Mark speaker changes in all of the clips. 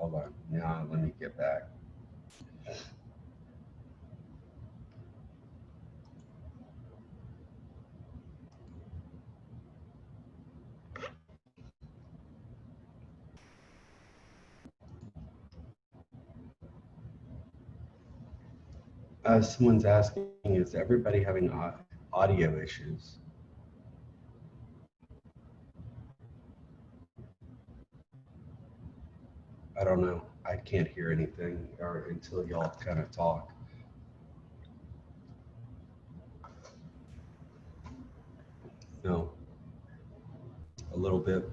Speaker 1: hold on. Now let me get back. Someone's asking, is everybody having audio issues? I don't know. I can't hear anything or until y'all kind of talk. No, a little bit.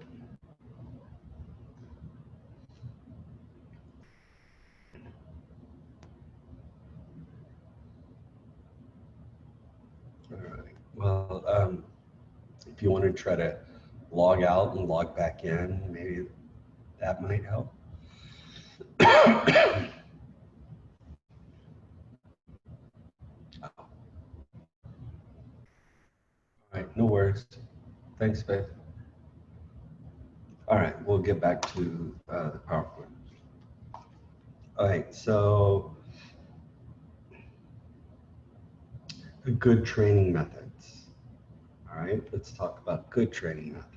Speaker 1: All right. Well, if you want to try to log out and log back in, maybe that might help. All right, no worries. Thanks, Faith. All right, we'll get back to the PowerPoint. All right, so good training methods. All right, let's talk about good training methods.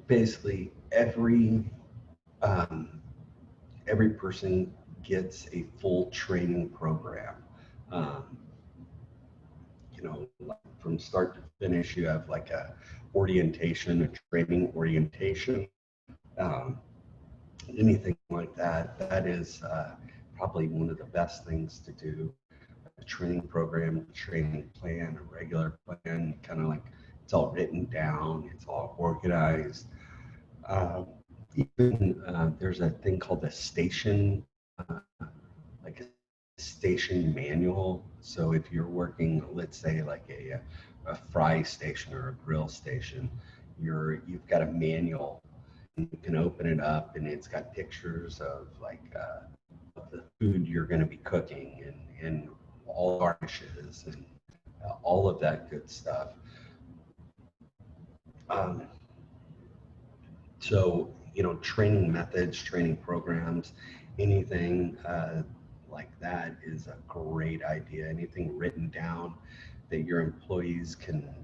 Speaker 1: Basically, every person gets a full training program. You know, like from start to finish, you have like a orientation, a training orientation, anything like that. That is probably one of the best things to do. A training program, a training plan, a regular plan, kind of like it's all written down, it's all organized. Even there's a thing called a station, like a station manual. So if you're working, let's say like a fry station or a grill station, you've got a manual. And you can open it up, and it's got pictures of like of the food you're going to be cooking and all garnishes and all of that good stuff. Um, So, you know, training methods, training programs, anything like that is a great idea. Anything written down that your employees can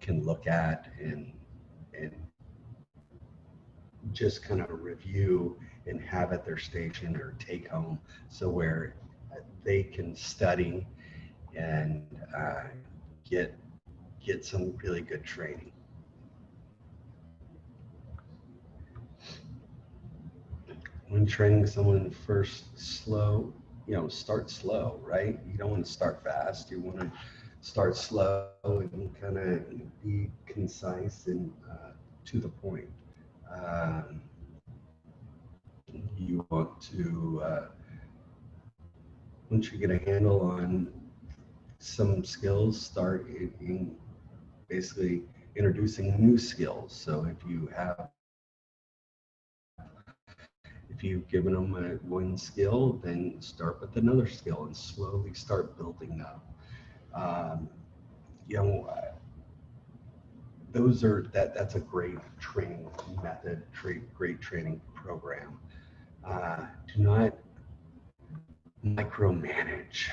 Speaker 1: look at and just kind of review and have at their station or take home, so where they can study and get get some really good training. When training someone, first slow, you know, start slow, right? You don't want to start fast. You want to start slow and kind of be concise and to the point. Um, you want to, once you get a handle on some skills, start in basically introducing new skills. So if you've given them one skill, then start with another skill and slowly start building up. Um, you know, that's a great training method, great training program. Do not micromanage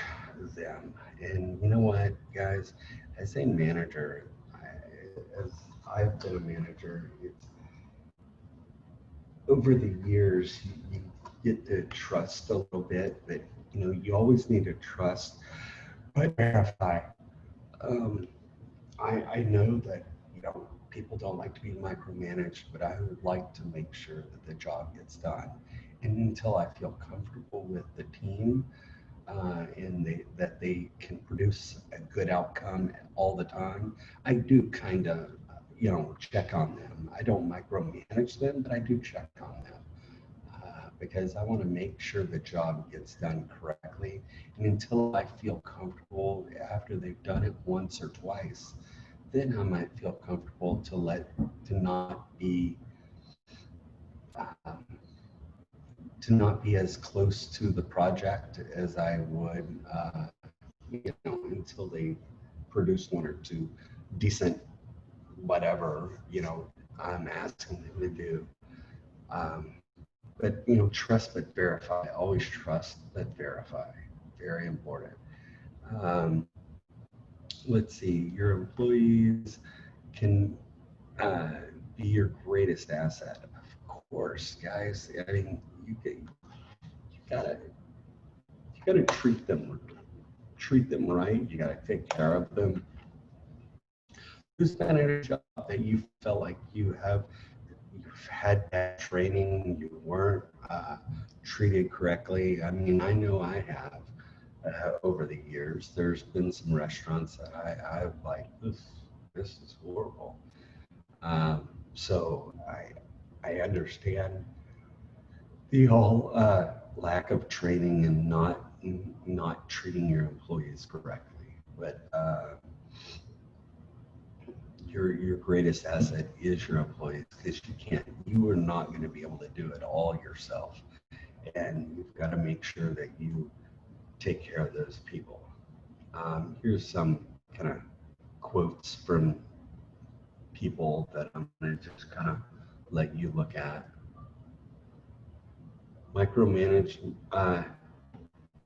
Speaker 1: them. And you know what, guys, as a manager, as I've been a manager, it's over the years, you get to trust a little bit, but you know, you always need to trust, but verify. Um, I know that, you know, people don't like to be micromanaged, but I would like to make sure that the job gets done. And until I feel comfortable with the team and that they can produce a good outcome all the time, I do kind of, you know, check on them. I don't micromanage them, but I do check on them because I want to make sure the job gets done correctly. And until I feel comfortable after they've done it once or twice, then I might feel comfortable to not be um, to not be as close to the project as I would, you know, until they produce one or two decent whatever, you know, I'm asking them to do. Um, but trust but verify. Always trust but verify. Very important. Um, let's see. Your employees can uh, be your greatest asset. Of course, guys. I mean, you gotta you gotta treat them right. You gotta take care of them. Who's been at a job that you felt like you've had bad training, you weren't treated correctly? I mean, I know I have over the years. There's been some restaurants that I've like this is horrible. So I understand the whole lack of training and not treating your employees correctly. But your greatest asset is your employees, because you are not going to be able to do it all yourself, and you've got to make sure that you take care of those people. Here's some kind of quotes from people that I'm going to just kind of let you look at. Micromanage, uh,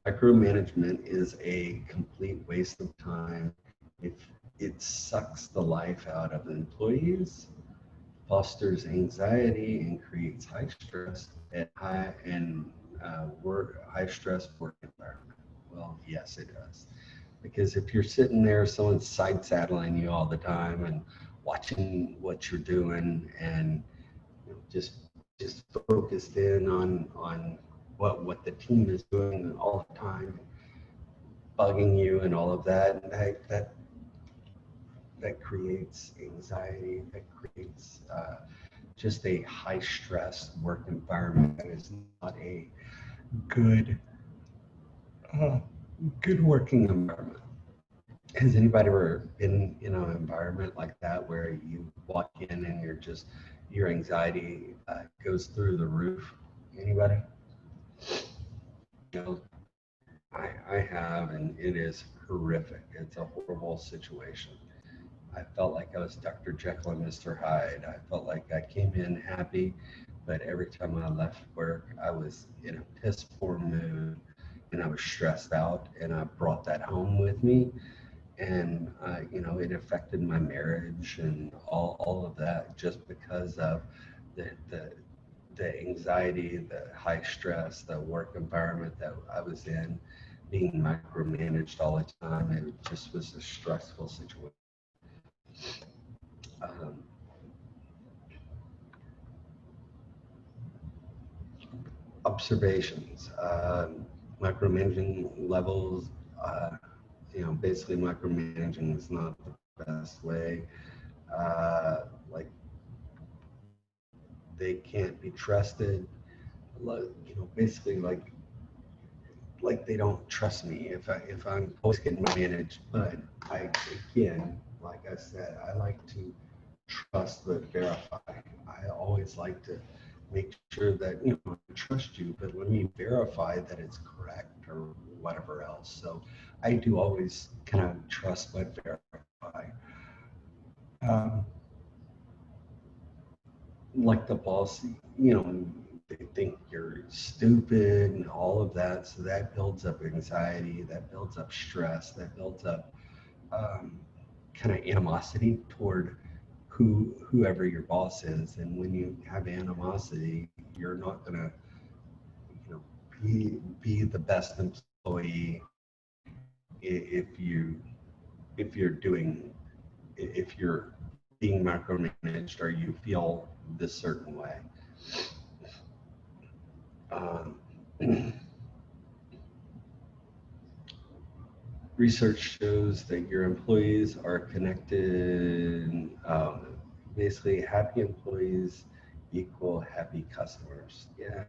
Speaker 1: Micromanagement is a complete waste of time. If it sucks the life out of employees, fosters anxiety, and creates high stress and high stress work environment. Well, yes, it does. Because if you're sitting there, someone's side saddling you all the time and watching what you're doing, and just focused in on what the team is doing all the time, bugging you and all of that, that creates anxiety, that creates just a high stress work environment. That is not a good uh, good working environment. Has anybody ever been in an environment like that where you walk in and your anxiety goes through the roof? Anybody? You know, I have, and it is horrific. It's a horrible situation. I felt like I was Dr. Jekyll and Mr. Hyde. I felt like I came in happy, but every time I left work, I was in a piss poor mood, and I was stressed out, and I brought that home with me. And, it affected my marriage and all of that, just because of the, the, the anxiety, the high stress, the work environment that I was in, being micromanaged all the time. It just was a stressful situation. Um, Observations, micromanaging levels, basically micromanaging is not the best way. Like, they can't be trusted. Basically like they don't trust me if I'm always getting managed. But again, like I said, I like to trust but verify. I always like to make sure that I trust you, but let me verify that it's correct or whatever else. So I do always kind of trust but verify. Um, like the boss, they think you're stupid and all of that. So that builds up anxiety, that builds up stress, that builds up um, kind of animosity toward whoever your boss is. And when you have animosity, you're not gonna, be the best employee if you're doing if you're being micromanaged or you feel this certain way. Um, Research shows that your employees are connected. Basically, happy employees equal happy customers. Yeah,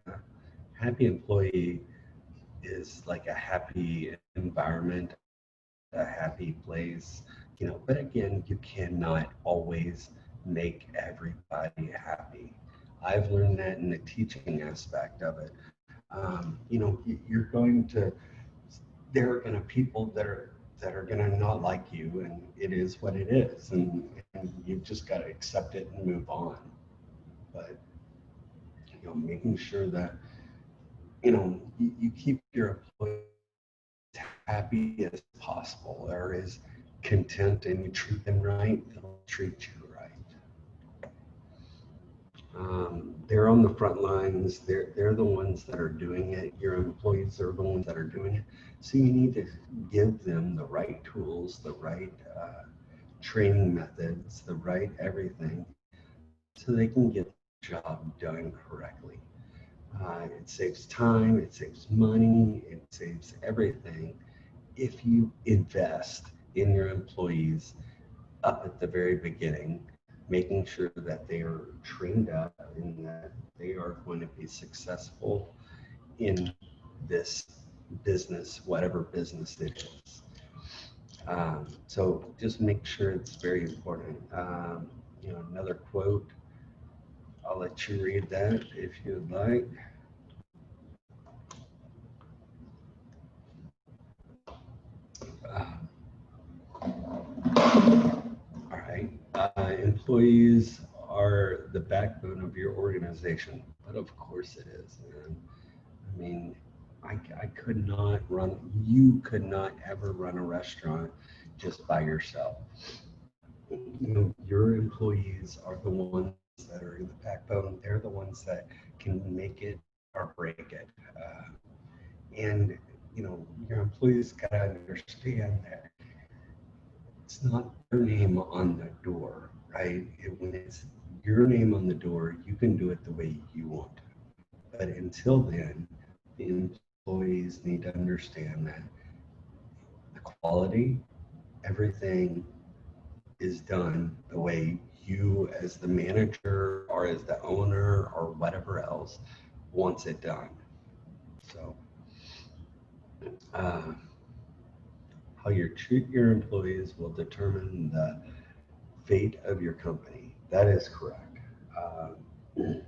Speaker 1: happy employee is like a happy environment, a happy place. But again, you cannot always make everybody happy. I've learned that in the teaching aspect of it. You're going to there are going to people that that are going to not like you, and it is what it is, and you've just got to accept it and move on. But making sure that you keep your employees happy as possible, or as content, and you treat them right, they'll treat you right. They're on the front lines. They're the ones that are doing it. Your employees are the ones that are doing it. So you need to give them the right tools, the right training methods, the right everything, so they can get the job done correctly. It saves time, it saves money, it saves everything if you invest in your employees up at the very beginning, making sure that they are trained up and that they are going to be successful in this business, whatever business it is. So just make sure it's very important. Another quote, I'll let you read that if you'd like. All right. Employees are the backbone of your organization, but of course it is, man. I mean, I could not run, you could not ever run a restaurant just by yourself. Your employees are the ones that are the backbone. They're the ones that can make it or break it. And, your employees got to understand that it's not your name on the door, right? When it's your name on the door, you can do it the way you want. But until then, the employees need to understand that the quality, everything is done the way you, as the manager or as the owner or whatever else, wants it done. So, uh, how you treat your employees will determine the fate of your company. That is correct. You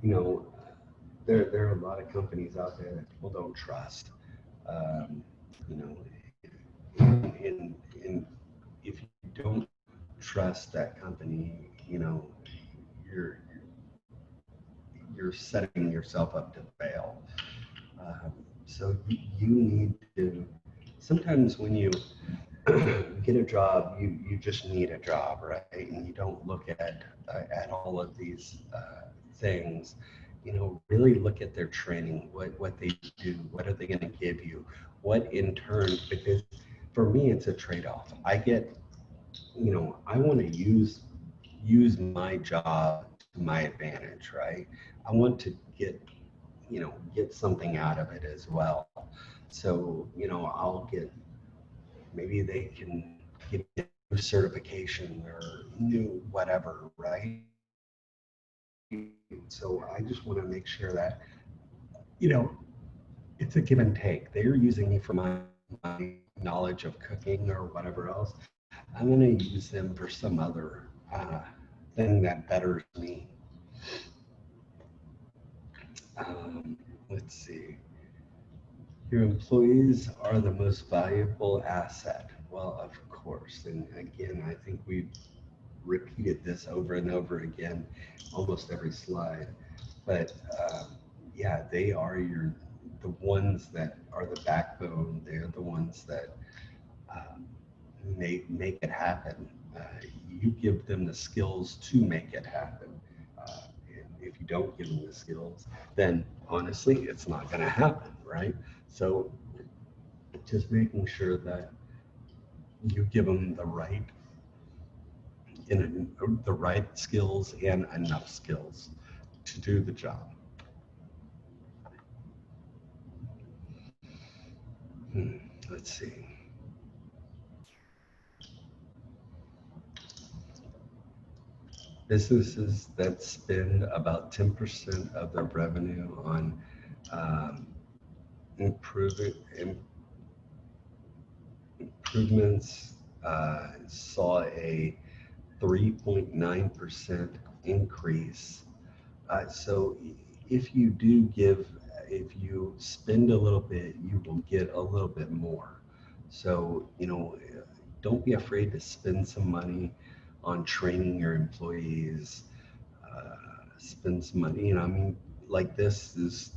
Speaker 1: know, there are a lot of companies out there that people don't trust. Um, you know, and if you don't trust that company, you're you're setting yourself up to fail. So you need to. Sometimes when you get a job, you just need a job, right? And you don't look at all of these things. Really look at their training, what they do, what are they going to give you, what in turn, because for me it's a trade-off. I want to use my job to my advantage, right? I want to get something out of it as well. So, I'll get, maybe they can give me a new certification or new whatever, right? So I just want to make sure that, you know, it's a give and take. They're using me for my knowledge of cooking or whatever else. I'm going to use them for some other thing that betters me. Let's see. Your employees are the most valuable asset. Well, of course. And again, I think we've repeated this over and over again, almost every slide. But yeah, they are the ones that are the backbone. They're the ones that um, make it happen. You give them the skills to make it happen. And if you don't give them the skills, then honestly, it's not going to happen, right? So just making sure that you give them the right skills and enough skills to do the job. Let's see. Businesses that spend about 10% of their revenue on um, improving improvements saw a 3.9% increase. So if you do give, if you spend a little bit, you will get a little bit more. So, don't be afraid to spend some money on training your employees. Spend some money. I mean, like this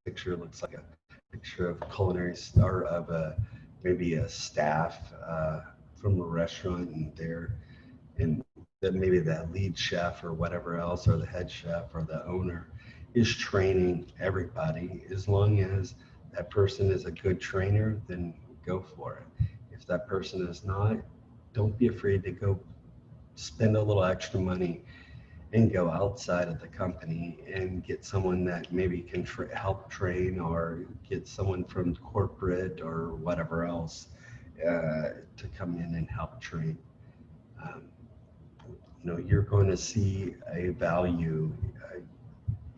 Speaker 1: picture looks like a picture of culinary or of a maybe a staff from a restaurant, and that maybe that lead chef or whatever else, or the head chef or the owner is training everybody. As long as that person is a good trainer, then go for it. If that person is not, don't be afraid to go spend a little extra money and go outside of the company and get someone that maybe can help train, or get someone from corporate or whatever else to come in and help train. Um, you're going to see a value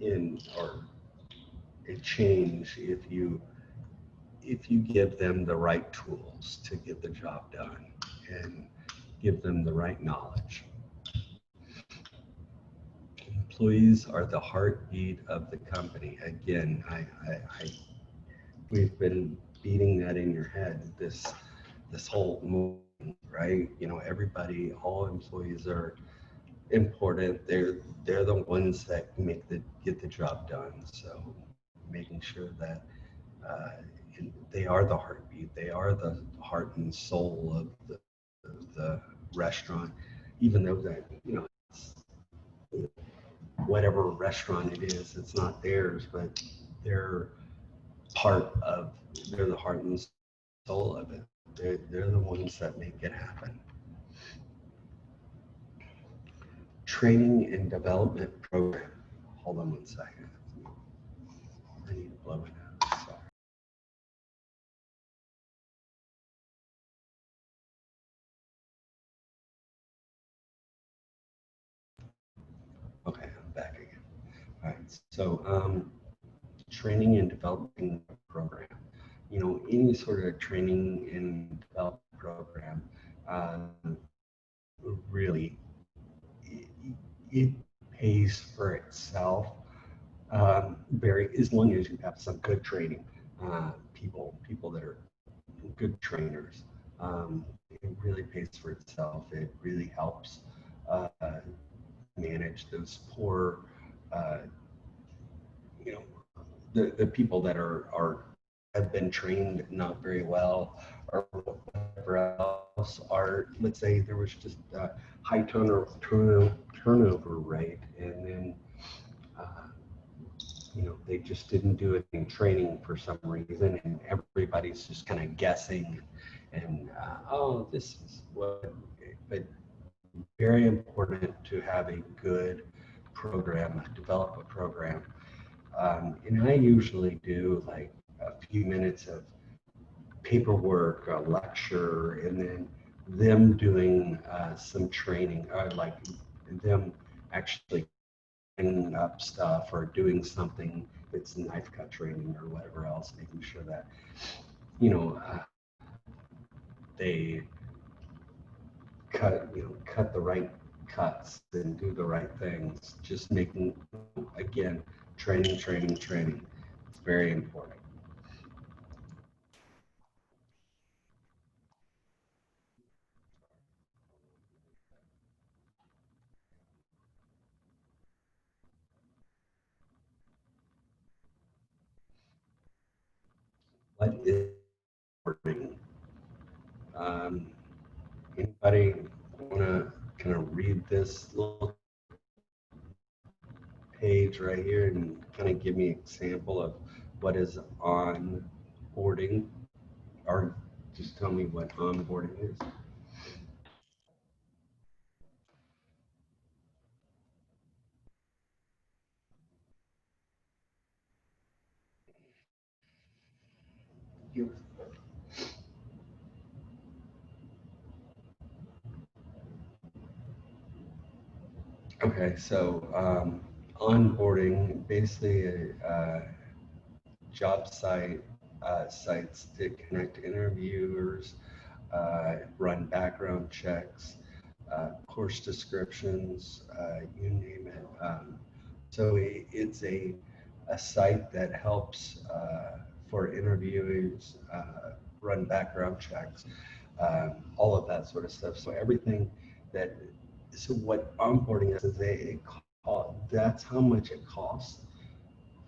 Speaker 1: in, or a change, if you give them the right tools to get the job done and give them the right knowledge. Employees are the heartbeat of the company. Again, we've been beating that in your head this whole movement, right? Everybody, all employees are important. They're the ones that get the job done. So making sure that uh, they are the heartbeat. They are the heart and soul of the restaurant, even though that it's whatever restaurant it is, it's not theirs, but they're part of. They're the heart and soul of it. They're the ones that make it happen. Training and development program. Hold on one second. I need to blow it out. Sorry. Okay, I'm back again. All right. So, training and developing program. Any sort of training and development program, really, it, it pays for itself. Very, as long as you have some good training, people that are good trainers. It really pays for itself. It really helps uh, manage those poor, uh, you know, the people that are have been trained not very well, or whatever else, are, let's say there was just a high turnover rate, and then uh, they just didn't do it in training for some reason, and everybody's just kind of guessing, and oh, this is what. But very important to have a good program, develop a program. And I usually do like a few minutes of paperwork, a lecture, and then them doing some training, or like them actually cleaning up stuff or doing something that's knife cut training or whatever else, making sure that you know uh, they cut the right cuts and do the right things. Just making, again, training. It's very important. What is important? Um, Anybody want to kind of read this little page right here and kind of give me an example of what is onboarding, or just tell me what onboarding is? Okay, so onboarding, basically job sites to connect interviewers, run background checks, course descriptions, you name it. So it's a site that helps for interviewers, run background checks, all of that sort of stuff. So everything that, so what onboarding is that's how much it costs,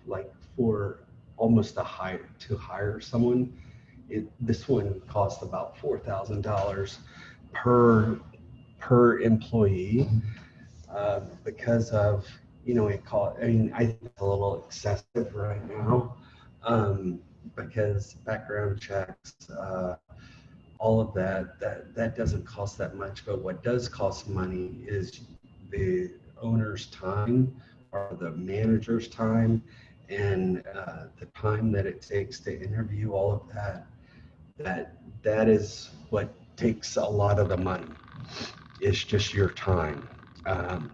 Speaker 1: like for almost to hire someone. This one cost about $4,000 per employee, because of, I mean, I think it's a little excessive right now, because background checks, all of that doesn't cost that much. But what does cost money is the owner's time or the manager's time, and the time that it takes to interview all of that. That is what takes a lot of the money. It's just your time. Um,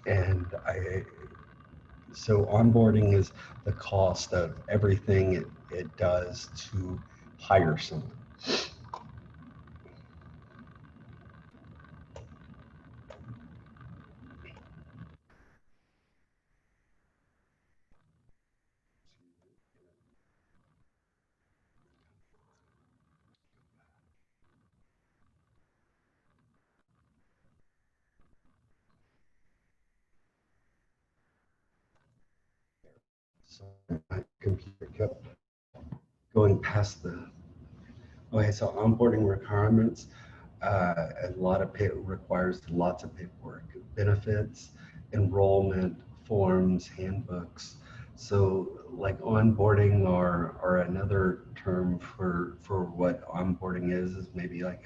Speaker 1: and I So onboarding is the cost of everything it does to hire someone. So my computer kept going past the. Okay, so onboarding requirements, a lot of requires lots of paperwork, benefits, enrollment forms, handbooks. So like onboarding, or another term for what onboarding is maybe like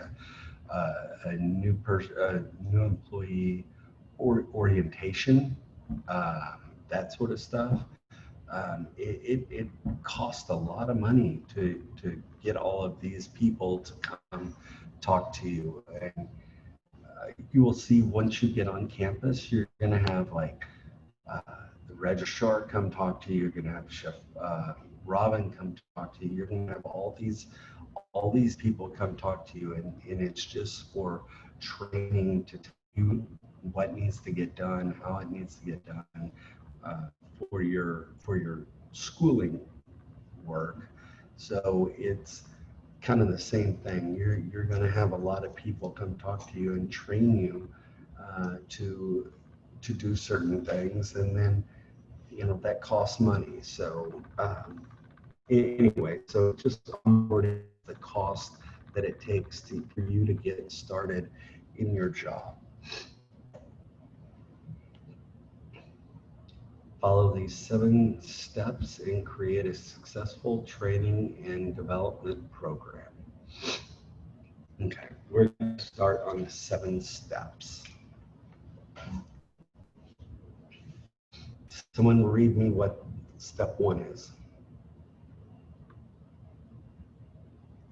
Speaker 1: a new person, a new employee, or orientation, that sort of stuff. It costs a lot of money to get all of these people to come talk to you. And you will see once you get on campus, you're going to have like uh, the registrar come talk to you. You're going to have Chef Robin come talk to you. You're going to have all these people come talk to you, and it's just for training to tell you what needs to get done, how it needs to get done, uh, for your schooling work. So it's kind of the same thing. You're going to have a lot of people come talk to you and train you to do certain things, and then that costs money. So anyway, so just onboarding the cost that it takes for you to get started in your job. Follow these 7 steps and create a successful training and development program. Okay, we're going to start on the 7 steps. Someone read me what step 1 is,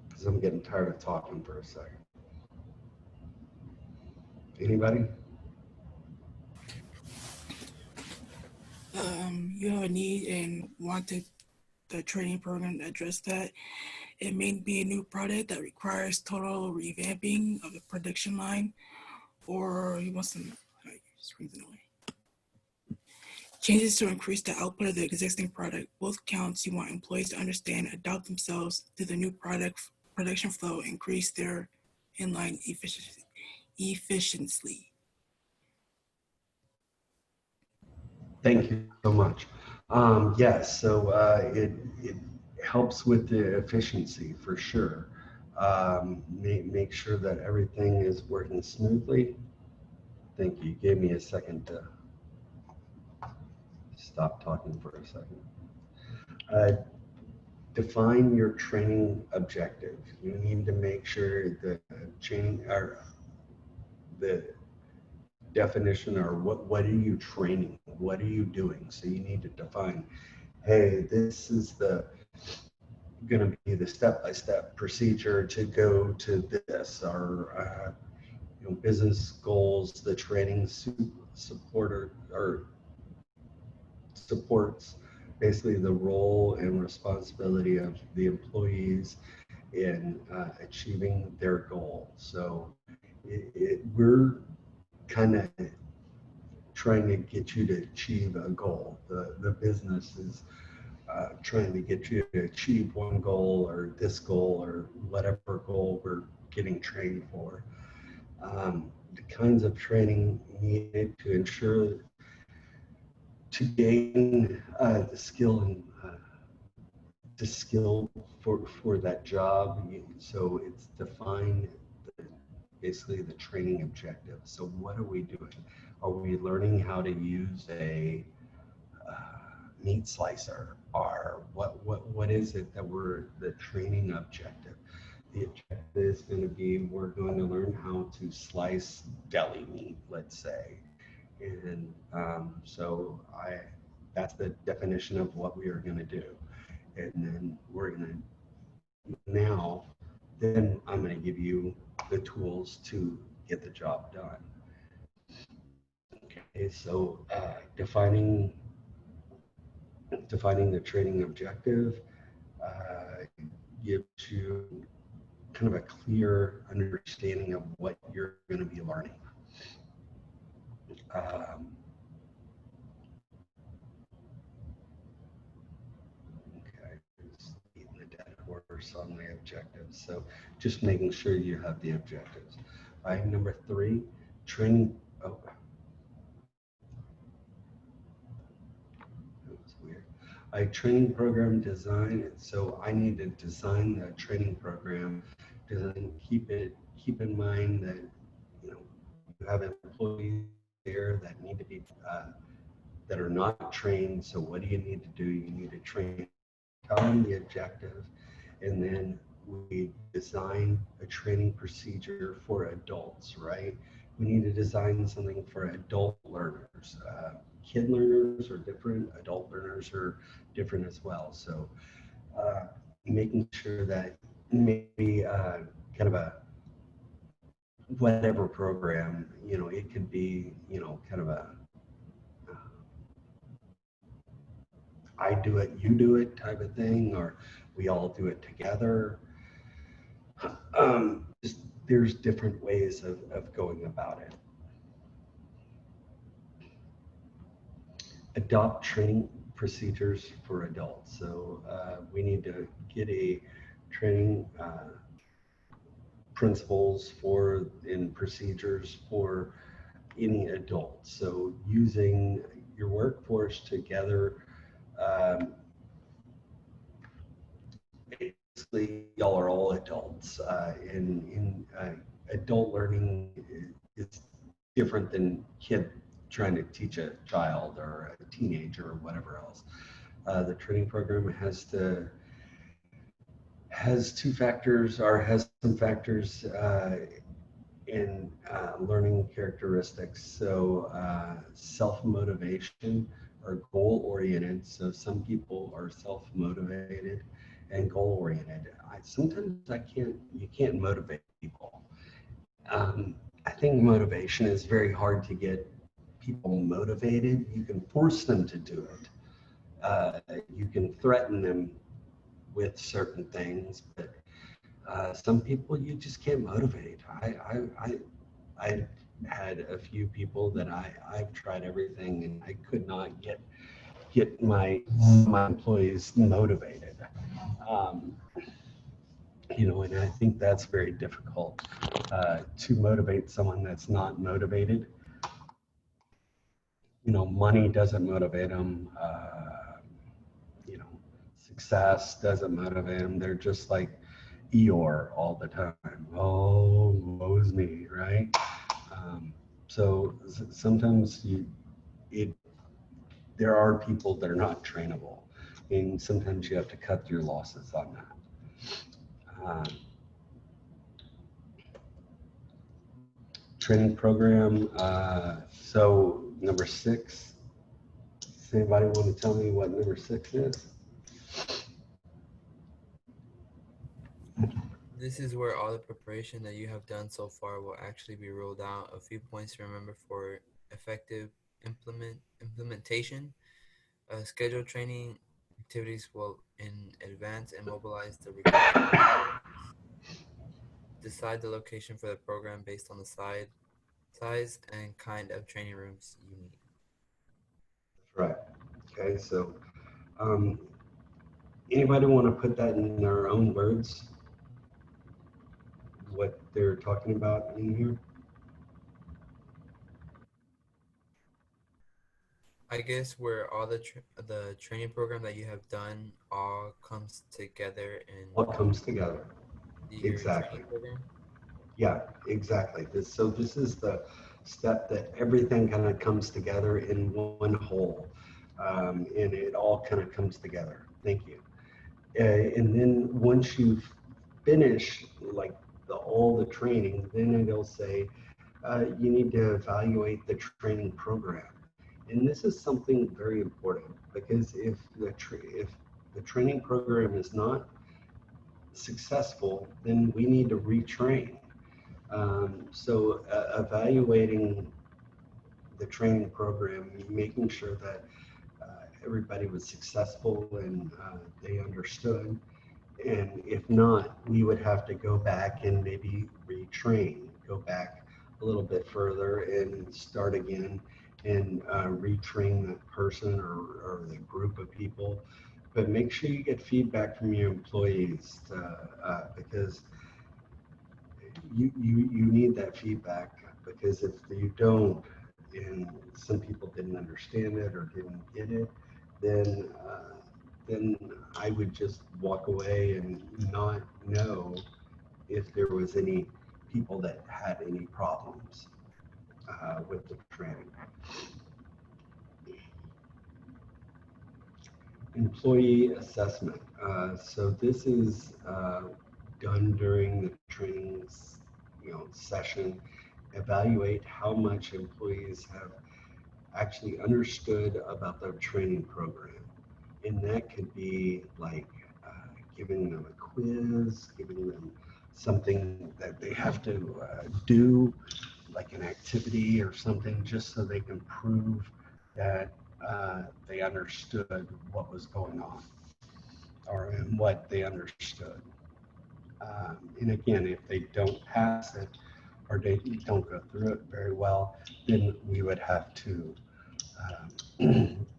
Speaker 1: because I'm getting tired of talking for a second. Anybody?
Speaker 2: You have a need and wanted the training program to address that. It may be a new product that requires total revamping of the production line, or you want some changes to increase the output of the existing product. Both counts, you want employees to understand, adapt themselves to the new product production flow, increase their inline efficiency.
Speaker 1: Thank you so much. Yes, so it helps with the efficiency for sure. Make sure that everything is working smoothly. Thank you. You gave me a second to stop talking for a second. Uh, Define your training objective. You need to make sure the training, or the definition, or what are you training? What are you doing? So you need to define, hey, this is the going to be the step-by-step procedure to go to this, or business goals. The training supporter or supports basically the role and responsibility of the employees in achieving their goal. So we're kind of trying to get you to achieve a goal. The business is trying to get you to achieve one goal or this goal or whatever goal we're getting trained for. The kinds of training needed to ensure to gain the skill for that job. So it's defined basically the training objective. So what are we doing? Are we learning how to use a meat slicer? Or what is it that we're the training objective? The objective is going to be we're going to learn how to slice deli meat, let's say, and so I that's the definition of what we are going to do, and then we're going to now then I'm going to give you the tools to get the job done. Okay, so defining the training objective gives you kind of a clear understanding of what you're going to be learning. Um, okay, just beating the dead horse on the objectives. So just making sure you have the objectives. All right, number 3, training. Oh, that was weird. A training program design. So I need to design the training program. Keep in mind that you know you have employees there that need to be that are not trained. So what do you need to do? You need to train, tell them the objective, and then we design a training procedure for adults, right? We need to design something for adult learners. Kid learners are different, adult learners are different as well. So uh, making sure that maybe kind of a whatever program, it could be, kind of a I do it, you do it type of thing, or we all do it together. Just there's different ways of going about it. Adopt training procedures for adults. So we need to get a training principles for and procedures for any adult. So using your workforce together, um, basically y'all are all adults, and adult learning is different than kid trying to teach a child or a teenager or whatever else. The training program has two factors or has some factors in learning characteristics. So self-motivation or goal-oriented. So some people are self-motivated and goal-oriented. Sometimes you can't motivate people. I think motivation is very hard to get people motivated. You can force them to do it. You can threaten them with certain things, but some people you just can't motivate. I had a few people that I've tried everything and I could not get my employees motivated. Um, and I think that's very difficult to motivate someone that's not motivated. Money doesn't motivate them. You know, Success doesn't motivate them. They're just like Eeyore all the time. Oh, woe's me, right? So sometimes it, there are people that are not trainable, and sometimes you have to cut your losses on that. Training program. So number 6. Does anybody want to tell me what number 6 is?
Speaker 3: This is where all the preparation that you have done so far will actually be rolled out. A few points to remember for effective implementation. Schedule training activities will in advance and mobilize the required resources. Decide the location for the program based on the size and kind of training rooms you need.
Speaker 1: Right. Okay. So um, Anybody want to put that in their own words, what they're talking about in here?
Speaker 3: I guess where all the training program that you have done all comes together in
Speaker 1: What comes together?
Speaker 3: your
Speaker 1: Exactly.
Speaker 3: training program.
Speaker 1: Yeah, exactly. So this is the step that everything kind of comes together in one whole, and it all kind of comes together. Thank you. And then once you've finished like all the training, then it'll say you need to evaluate the training program. And this is something very important because if the training program is not successful, then we need to retrain. So evaluating the training program, making sure that everybody was successful and they understood. And if not, we would have to go back and maybe retrain, go back a little bit further and start again and retrain that person or the group of people. But make sure you get feedback from your employees because you need that feedback because if you don't, and some people didn't understand it or didn't get it, then then I would just walk away and not know if there was any people that had any problems with the training. Employee assessment. So this is done during the trainings, session. Evaluate how much employees have actually understood about the training program, and that could be like giving them a quiz, giving them something that they have to do, like an activity or something, just so they can prove that they understood what was going on or and what they understood. And again, if they don't pass it or they don't go through it very well, then we would have to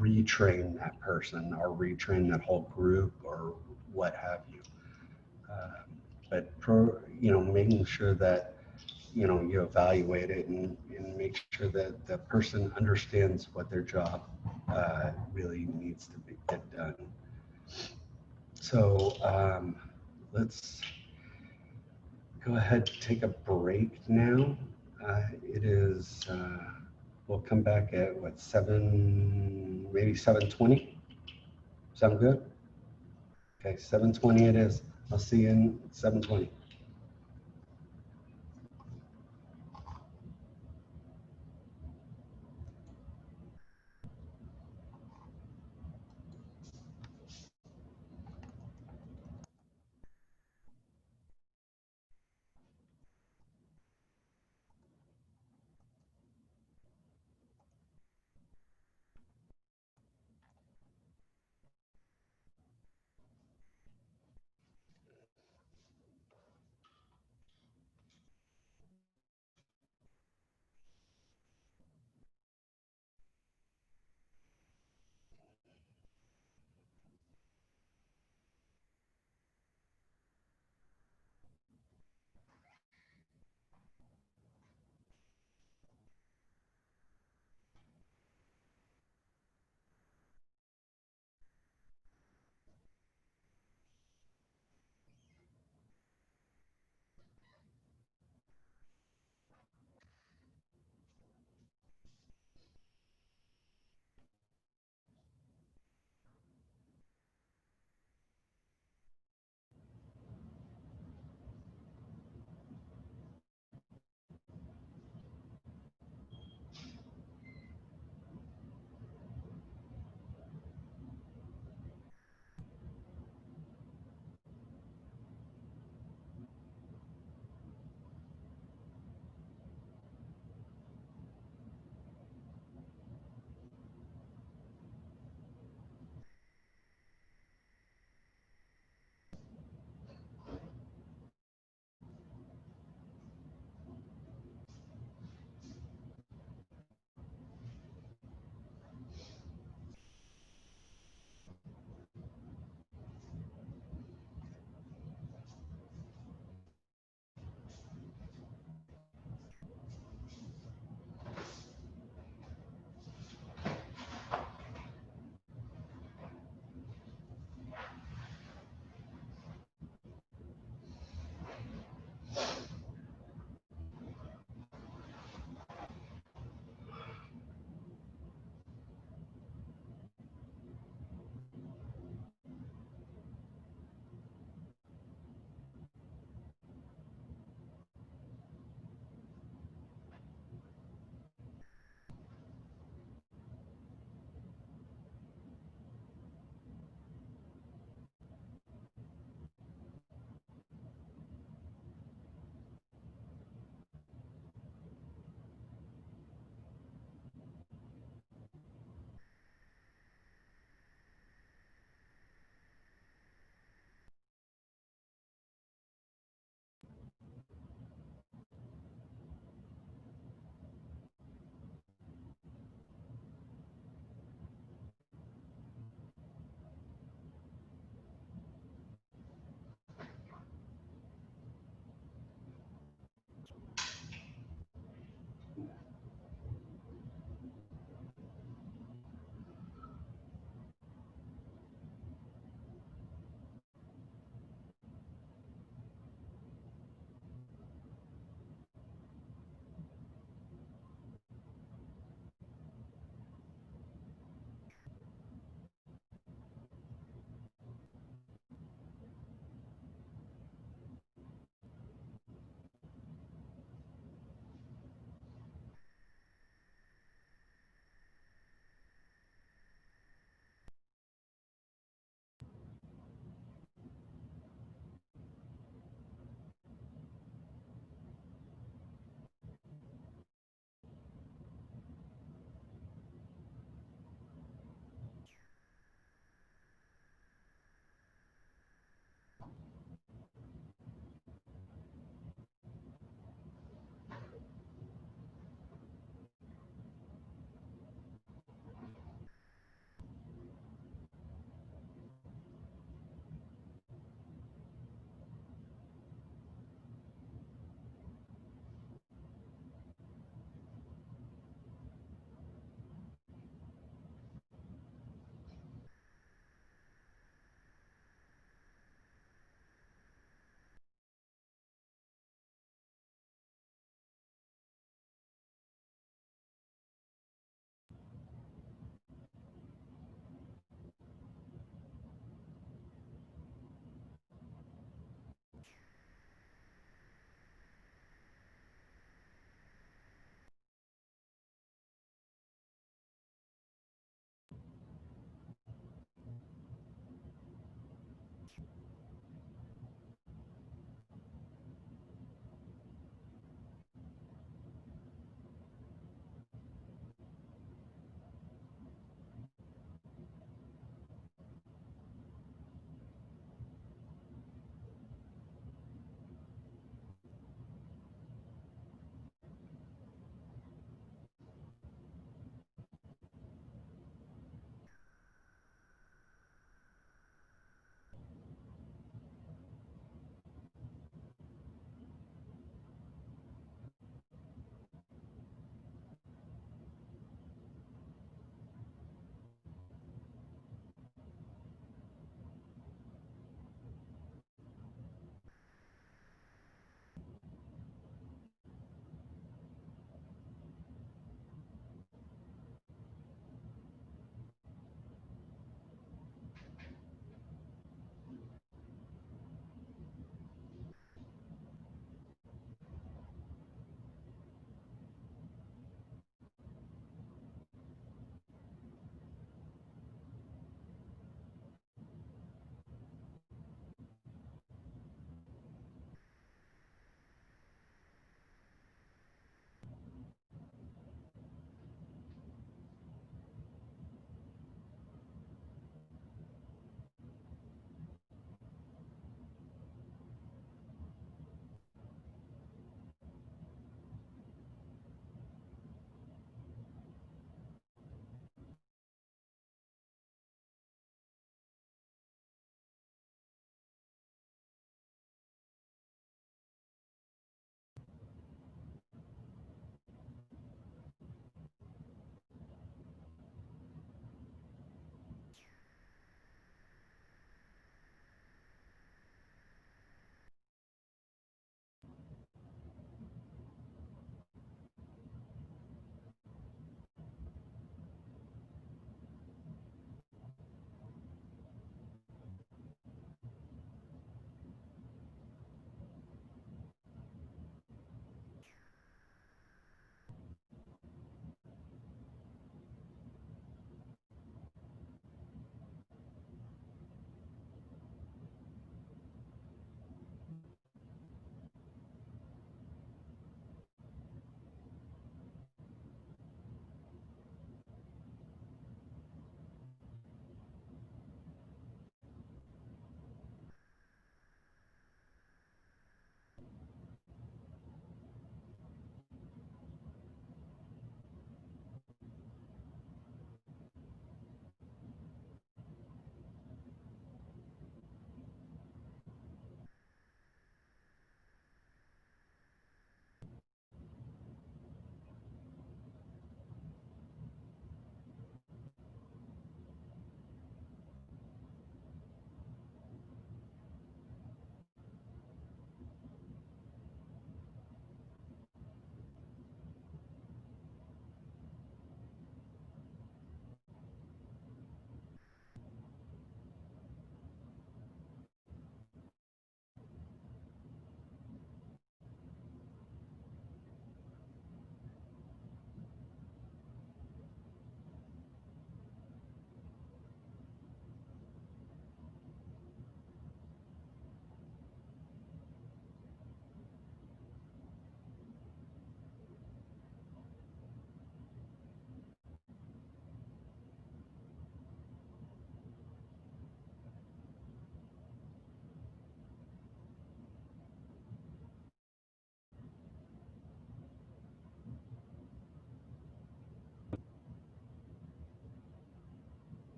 Speaker 1: retrain that person or retrain that whole group or what have you. Uh, but making sure that you evaluate it and make sure that the person understands what their job really needs to get done. So let's go ahead and take a break now. It is, we'll come back at what, maybe 7:20? Sound good? Okay, 7:20 it is. I'll see you in 7:20.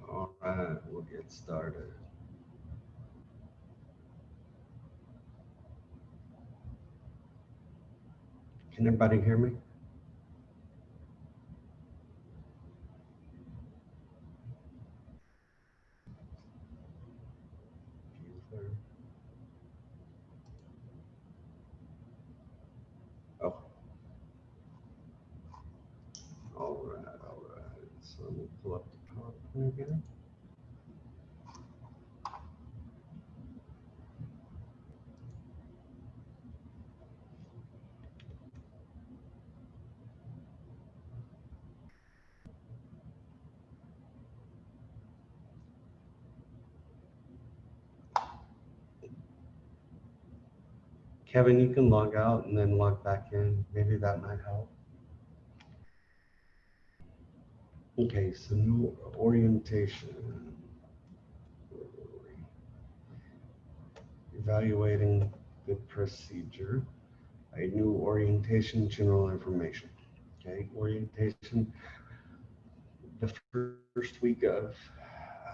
Speaker 1: All right, we'll get started. Can everybody hear me? Oh, all right, all right. So let me pull up the PowerPoint again. Kevin, you can log out and then log back in. Maybe that might help. Okay, so new orientation. Evaluating the procedure. A new orientation, general information. Okay, orientation. The first week of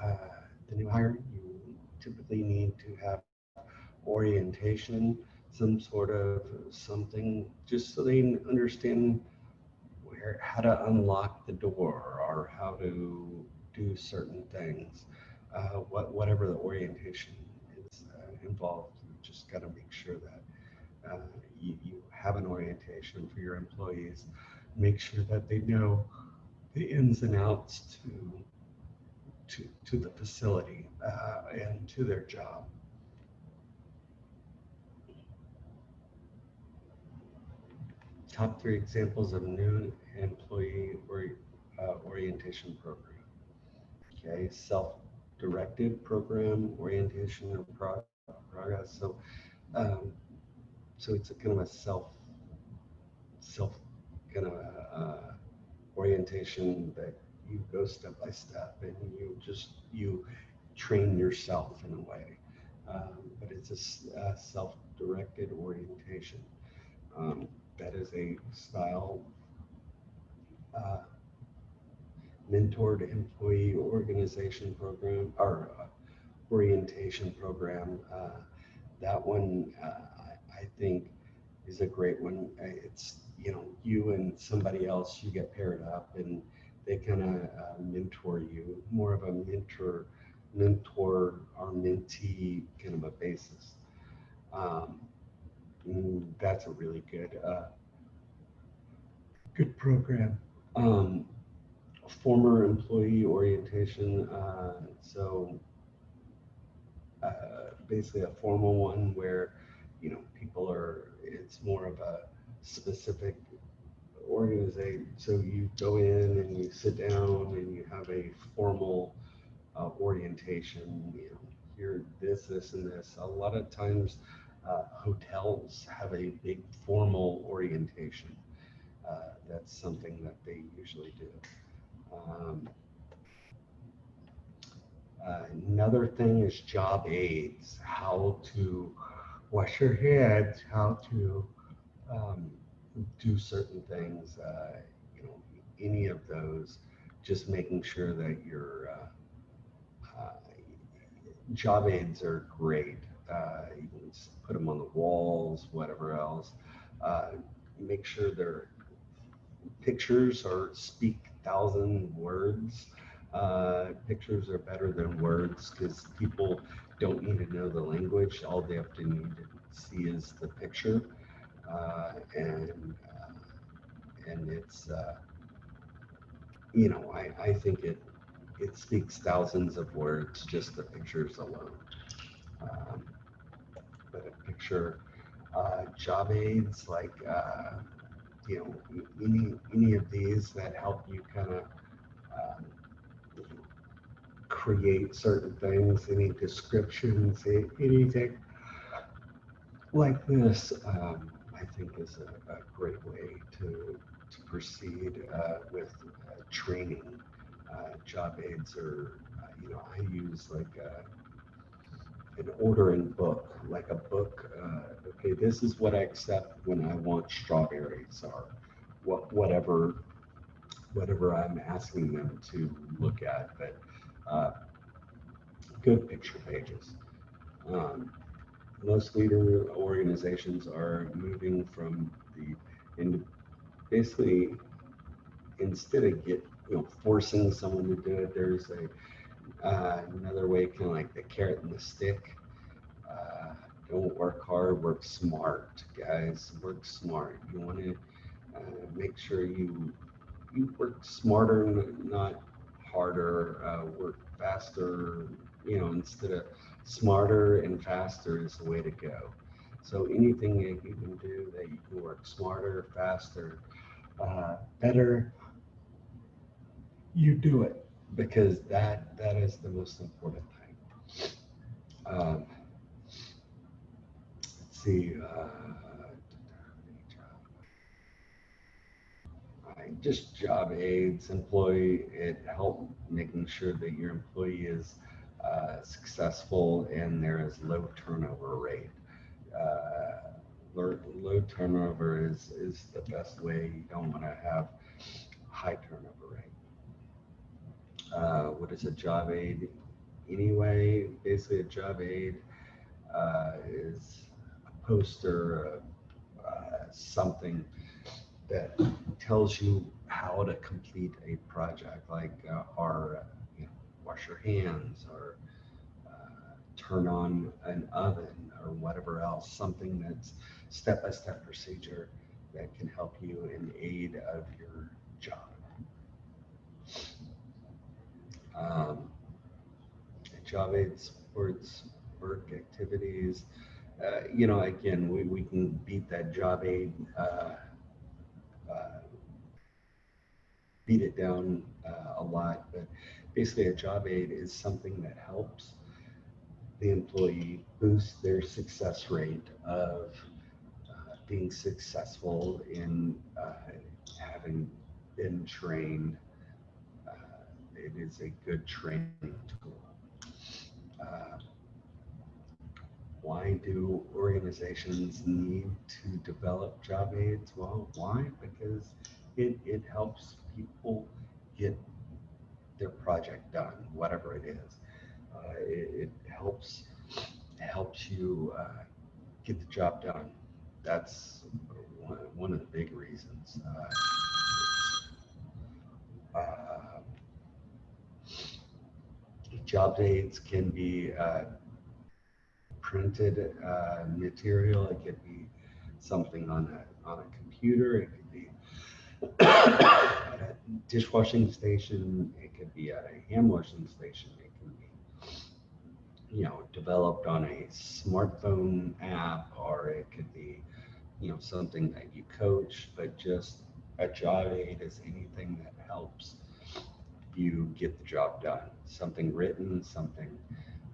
Speaker 1: uh, the new hire, you typically need to have orientation, some sort of something, just so they understand how to unlock the door or how to do certain things. Whatever the orientation is involved, you just got to make sure that you have an orientation for your employees. Make sure that they know the ins and outs to the facility and to their job. Top three examples of new employee orientation program. Okay, self-directed program, orientation and progress. Um, so it's a kind of a self kind of orientation that you go step by step and you train yourself in a way. But it's a self-directed orientation. That is a style uh, mentored employee organization program or orientation program. That one, I think, is a great one. It's, you and somebody else, you get paired up and they kind of mentor you, more of a mentor or mentee kind of a basis. Um, that's a really good program. Um, Former employee orientation. Basically a formal one where, people it's more of a specific organization. So you go in and you sit down and you have a formal orientation, here, this, and this. A lot of times, hotels have a big formal orientation. That's something that they usually do. Um, Another thing is job aids, how to wash your hands, how to um, do certain things, any of those, just making sure that your job aids are great. You can put them on the walls, whatever else. Uh, Make sure their pictures or speak 1,000 words. Pictures are better than words because people don't need to know the language. All they have to need to see is the picture, and it's I think it speaks thousands of words, just the pictures alone. Um, but a picture, job aids like any of these that help you kind of um, create certain things, any descriptions, anything like this, I think is a great way to proceed with training. Job aids are, I use like an ordering book, like a book. Okay, this is what I accept when I want strawberries, or whatever whatever I'm asking them to look at, but good picture pages. Um, Most leader organizations are moving from the, and basically instead of forcing someone to do it, there's another way, kind of like the carrot and the stick. Uh, don't work hard, work smart, guys. Work smart. You want to make sure you work smarter, not harder. Work faster. Instead of smarter and faster is the way to go. So anything that you can do that you can work smarter, faster, better, you do it, because that is the most important thing. Um, let's see. Just job aids, employee, it help making sure that your employee is successful and there is low turnover rate. Low turnover is the best way. You don't want to have high turnover rate. What is a job aid anyway? Basically, a job aid is a poster of something that tells you how to complete a project, like wash your hands, or turn on an oven, or whatever else. Something that's step-by-step procedure that can help you in aid of your job. Um, Job aid supports work activities. Again, we can beat that job aid, uh, beat it down a lot, but basically a job aid is something that helps the employee boost their success rate of being successful in having been trained. Uh, it is a good training tool. Uh, Why do organizations need to develop job aids? Well, why? Because it helps people get their project done, whatever it is. It helps you get the job done. That's one of the big reasons. Uh, Job aids can be printed material. It could be something on a computer. It could be at a dishwashing station. It could be at a hand washing station. It can be developed on a smartphone app, or it could be something that you coach. But just a job aid is anything that helps you get the job done. Something written, something,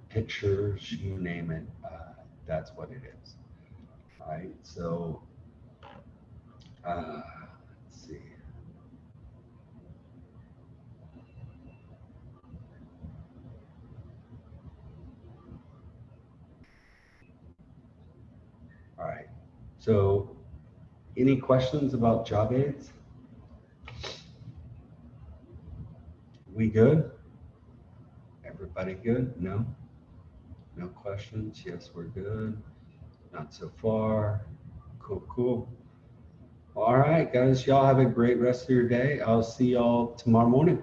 Speaker 1: pictures, you name it. That's what it is. All right. So let's see. All right. So any questions about job aids? We good? Everybody good? No? No questions? Yes, we're good. Not so far. Cool, cool. All right, guys. Y'all have a great rest of your day. I'll see y'all tomorrow morning.